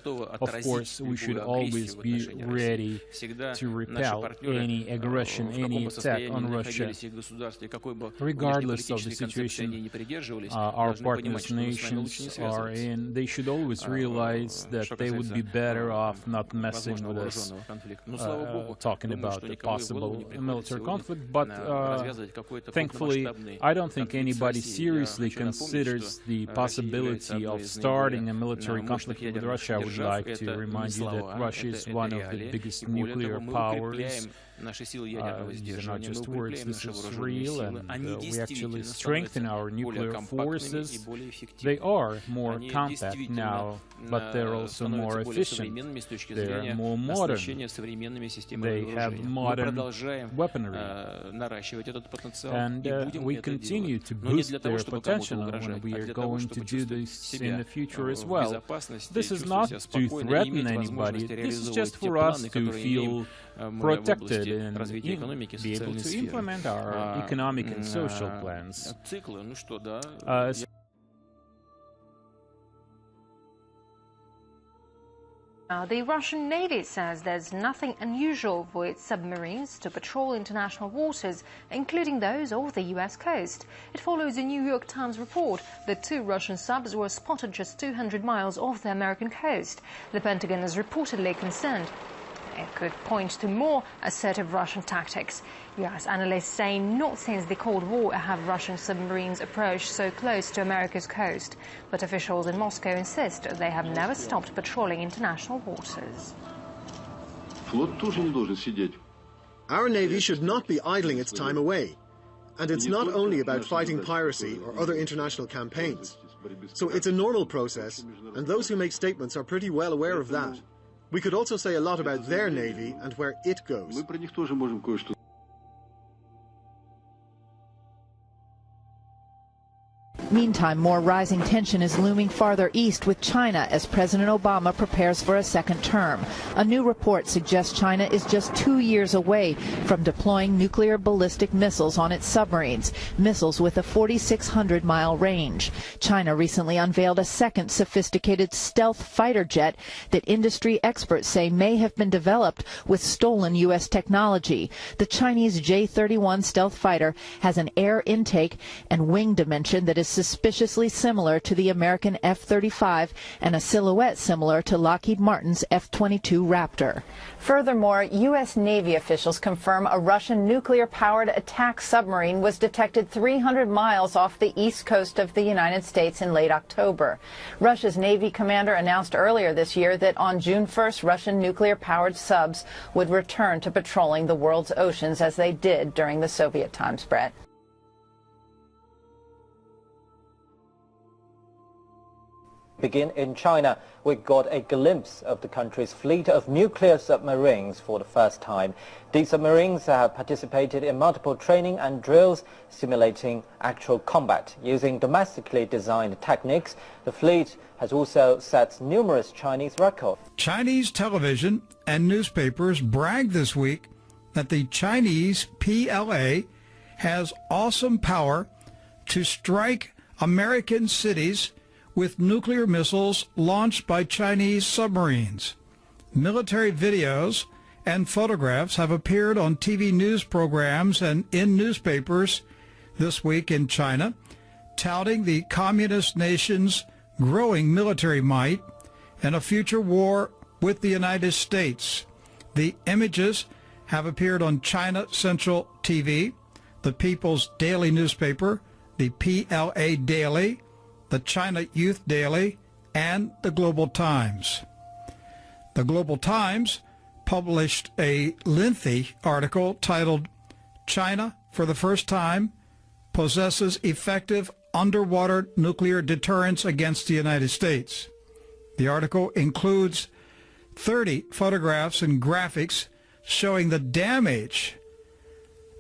Of course, we should always be ready to repel any aggression, any attack on Russia. Regardless of the situation our partners' nations are in, they should always realize that they would be better off not messing with us, talking about a possible military conflict. But thankfully, I don't think anybody seriously considers the possibility of starting a military conflict with Russia. I would like to remind you that Russia is one of the biggest nuclear powers. These are not just words, this is real, and we actually strengthen our nuclear forces. They are more compact now, but they're also more efficient. They are more modern. They have modern weaponry. And we continue to boost their potential, and we are going to do this in the future as well. This is not to threaten anybody, this is just for us to feel protected and be able to implement our economic and social plans. The Russian Navy says there's nothing unusual for its submarines to patrol international waters, including those off the U.S. coast. It follows a New York Times report that 2 Russian subs were spotted just 200 miles off the American coast. The Pentagon is reportedly concerned it could point to more assertive Russian tactics. U.S. analysts say not since the Cold War have Russian submarines approached so close to America's coast. But officials in Moscow insist they have never stopped patrolling international waters. Our Navy should not be idling its time away. And it's not only about fighting piracy or other international campaigns. So it's a normal process, and those who make statements are pretty well aware of that. We could also say a lot about their Navy and where it goes. Meantime, more rising tension is looming farther east with China as President Obama prepares for a second term. A new report suggests China is just 2 years away from deploying nuclear ballistic missiles on its submarines, missiles with a 4,600-mile range. China recently unveiled a second sophisticated stealth fighter jet that industry experts say may have been developed with stolen U.S. technology. The Chinese J-31 stealth fighter has an air intake and wing dimension that is suspiciously similar to the American F-35 and a silhouette similar to Lockheed Martin's F-22 Raptor. Furthermore, U.S. Navy officials confirm a Russian nuclear-powered attack submarine was detected 300 miles off the east coast of the United States in late October. Russia's Navy commander announced earlier this year that on June 1st, Russian nuclear-powered subs would return to patrolling the world's oceans as they did during the Soviet times, Brett. Begin in China. We got a glimpse of the country's fleet of nuclear submarines for the first time. These submarines have participated in multiple training and drills simulating actual combat using domestically designed techniques. The fleet has also set numerous Chinese records. Chinese television and newspapers bragged this week that the Chinese PLA has awesome power to strike American cities with nuclear missiles launched by Chinese submarines. Military videos and photographs have appeared on TV news programs and in newspapers this week in China, touting the communist nation's growing military might and a future war with the United States. The images have appeared on China Central TV, the People's Daily newspaper, the PLA Daily, the China Youth Daily, and the Global Times. The Global Times published a lengthy article titled, "China, for the first time, possesses effective underwater nuclear deterrence against the United States." The article includes 30 photographs and graphics showing the damage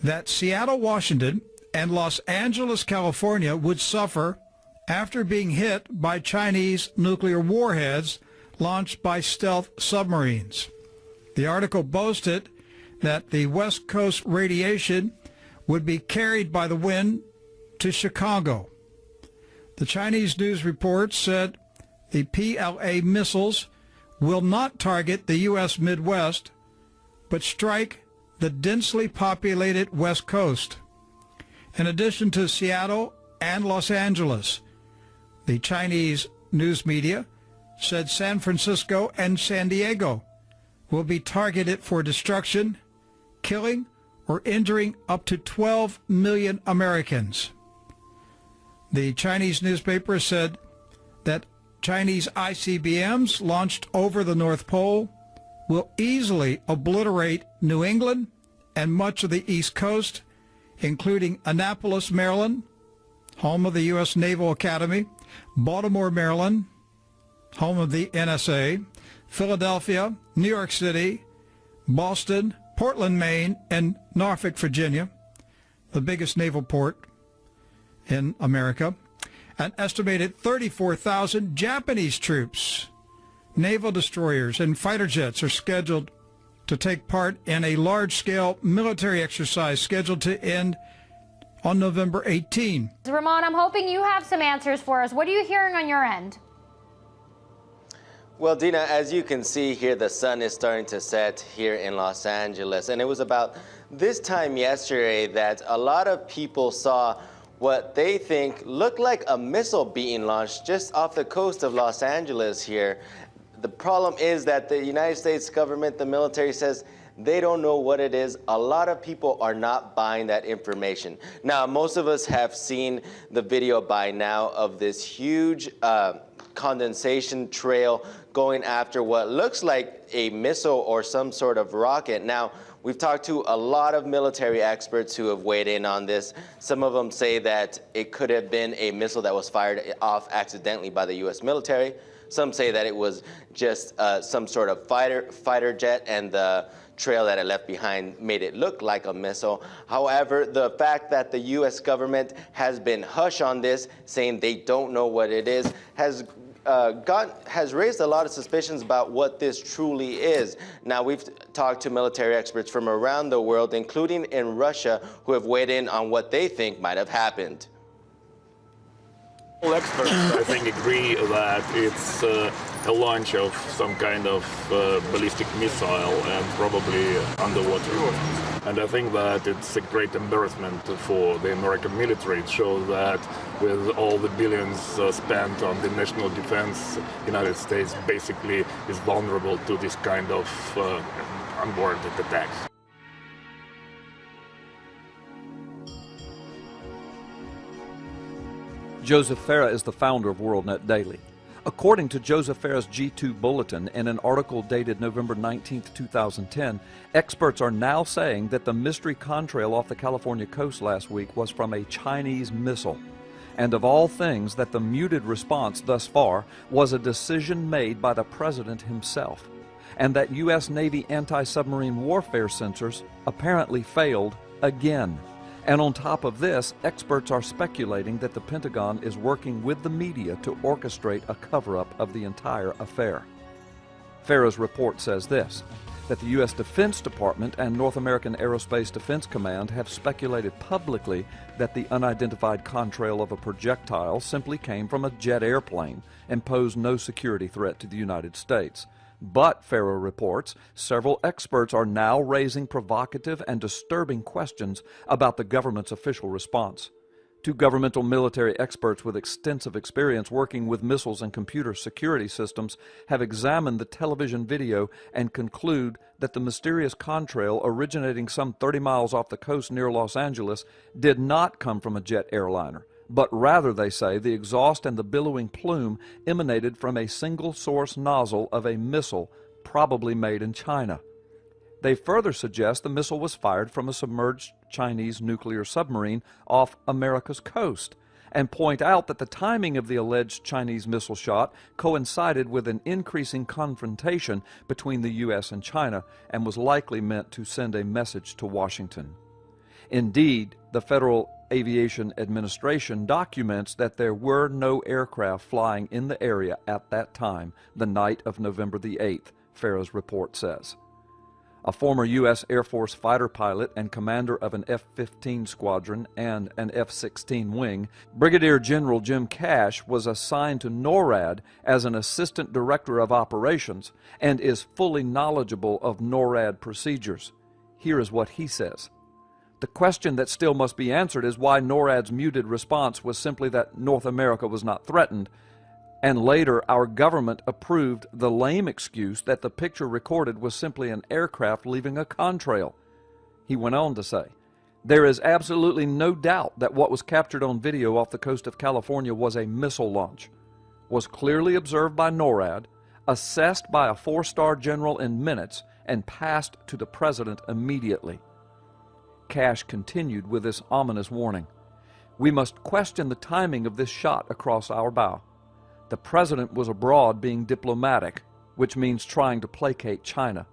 that Seattle, Washington, and Los Angeles, California would suffer after being hit by Chinese nuclear warheads launched by stealth submarines. The article boasted that the West Coast radiation would be carried by the wind to Chicago. The Chinese news report said the PLA missiles will not target the U.S. Midwest, but strike the densely populated West Coast. In addition to Seattle and Los Angeles, the Chinese news media said San Francisco and San Diego will be targeted for destruction, killing or injuring up to 12 million Americans. The Chinese newspaper said that Chinese ICBMs launched over the North Pole will easily obliterate New England and much of the East Coast, including Annapolis, Maryland, home of the U.S. Naval Academy, Baltimore, Maryland, home of the NSA, Philadelphia, New York City, Boston, Portland, Maine, and Norfolk, Virginia, the biggest naval port in America. An estimated 34,000 Japanese troops, naval destroyers, and fighter jets are scheduled to take part in a large-scale military exercise scheduled to end on November 18. Ramon, I'm hoping you have some answers for us. What are you hearing on your end? Well, Dina, as you can see here, the sun is starting to set here in Los Angeles. And it was about this time yesterday that a lot of people saw what they think looked like a missile being launched just off the coast of Los Angeles here. The problem is that the United States government, the military, says they don't know what it is. A lot of people are not buying that information. Now, most of us have seen the video by now of this huge condensation trail going after what looks like a missile or some sort of rocket. Now, we've talked to a lot of military experts who have weighed in on this. Some of them say that it could have been a missile that was fired off accidentally by the U.S. military. Some say that it was just some sort of fighter jet, and the trail that it left behind made it look like a missile. However, the fact that the U.S. government has been hush on this, saying they don't know what it is, has raised a lot of suspicions about what this truly is. Now, we've talked to military experts from around the world, including in Russia, who have weighed in on what they think might have happened. All experts, I think, agree that it's a launch of some kind of ballistic missile and probably underwater. And I think that it's a great embarrassment for the American military. It shows that with all the billions spent on the national defense, the United States basically is vulnerable to this kind of unwarranted attacks. Joseph Farah is the founder of WorldNet Daily. According to Joseph Farah's G2 Bulletin, in an article dated November 19, 2010, experts are now saying that the mystery contrail off the California coast last week was from a Chinese missile. And of all things, that the muted response thus far was a decision made by the president himself, and that U.S. Navy anti-submarine warfare sensors apparently failed again. And on top of this, experts are speculating that the Pentagon is working with the media to orchestrate a cover-up of the entire affair. Farah's report says this, that the U.S. Defense Department and North American Aerospace Defense Command have speculated publicly that the unidentified contrail of a projectile simply came from a jet airplane and posed no security threat to the United States. But, Farah reports, several experts are now raising provocative and disturbing questions about the government's official response. Two governmental military experts with extensive experience working with missiles and computer security systems have examined the television video and conclude that the mysterious contrail originating some 30 miles off the coast near Los Angeles did not come from a jet airliner, but rather, they say, the exhaust and the billowing plume emanated from a single-source nozzle of a missile probably made in China. They further suggest the missile was fired from a submerged Chinese nuclear submarine off America's coast, and point out that the timing of the alleged Chinese missile shot coincided with an increasing confrontation between the U.S. and China and was likely meant to send a message to Washington. Indeed, the Federal Aviation Administration documents that there were no aircraft flying in the area at that time, the night of November the 8th, Farah's report says. a former U.S. Air Force fighter pilot and commander of an F-15 squadron and an F-16 wing, Brigadier General Jim Cash was assigned to NORAD as an assistant director of operations and is fully knowledgeable of NORAD procedures. Here is what he says. The question that still must be answered is why NORAD's muted response was simply that North America was not threatened, and later our government approved the lame excuse that the picture recorded was simply an aircraft leaving a contrail. He went on to say, there is absolutely no doubt that what was captured on video off the coast of California was a missile launch, was clearly observed by NORAD, assessed by a 4-star general in minutes, and passed to the President immediately. Cash continued with this ominous warning. We must question the timing of this shot across our bow. The President was abroad being diplomatic, which means trying to placate China.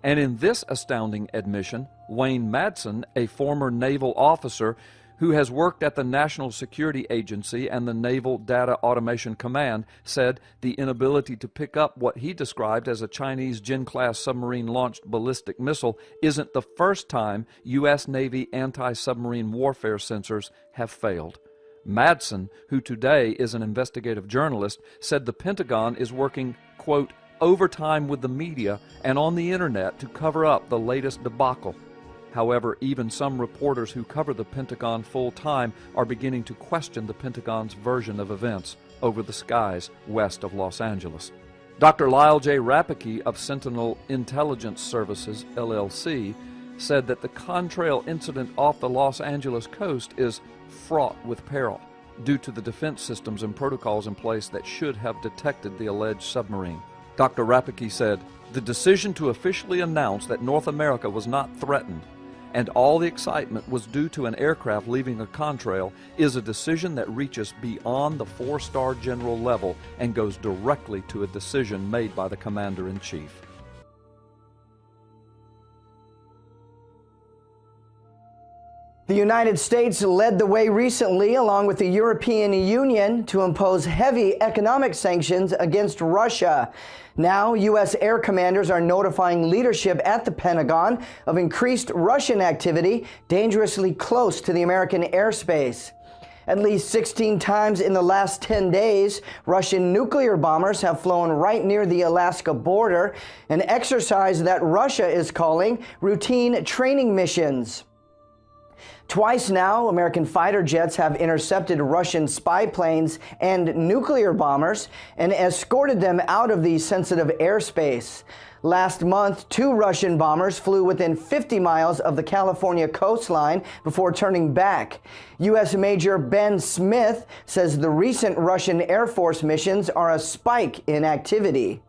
And in this astounding admission, Wayne Madsen, a former naval officer who has worked at the National Security Agency and the Naval Data Automation Command, said the inability to pick up what he described as a Chinese Jin-class submarine-launched ballistic missile isn't the first time U.S. Navy anti-submarine warfare sensors have failed. Madsen, who today is an investigative journalist, said the Pentagon is working, quote, overtime with the media and on the internet to cover up the latest debacle. However, even some reporters who cover the Pentagon full-time are beginning to question the Pentagon's version of events over the skies west of Los Angeles. Dr. Lyle J. Rapicki of Sentinel Intelligence Services, LLC, said that the contrail incident off the Los Angeles coast is fraught with peril due to the defense systems and protocols in place that should have detected the alleged submarine. Dr. Rapicki said, the decision to officially announce that North America was not threatened and all the excitement was due to an aircraft leaving a contrail is a decision that reaches beyond the 4-star general level and goes directly to a decision made by the Commander-in-Chief. The United States led the way recently, along with the European Union, to impose heavy economic sanctions against Russia. Now, U.S. air commanders are notifying leadership at the Pentagon of increased Russian activity dangerously close to the American airspace. At least 16 times in the last 10 days, Russian nuclear bombers have flown right near the Alaska border, an exercise that Russia is calling routine training missions. Twice now, American fighter jets have intercepted Russian spy planes and nuclear bombers and escorted them out of the sensitive airspace. Last month, 2 Russian bombers flew within 50 miles of the California coastline before turning back. U.S. Major Ben Smith says the recent Russian Air Force missions are a spike in activity.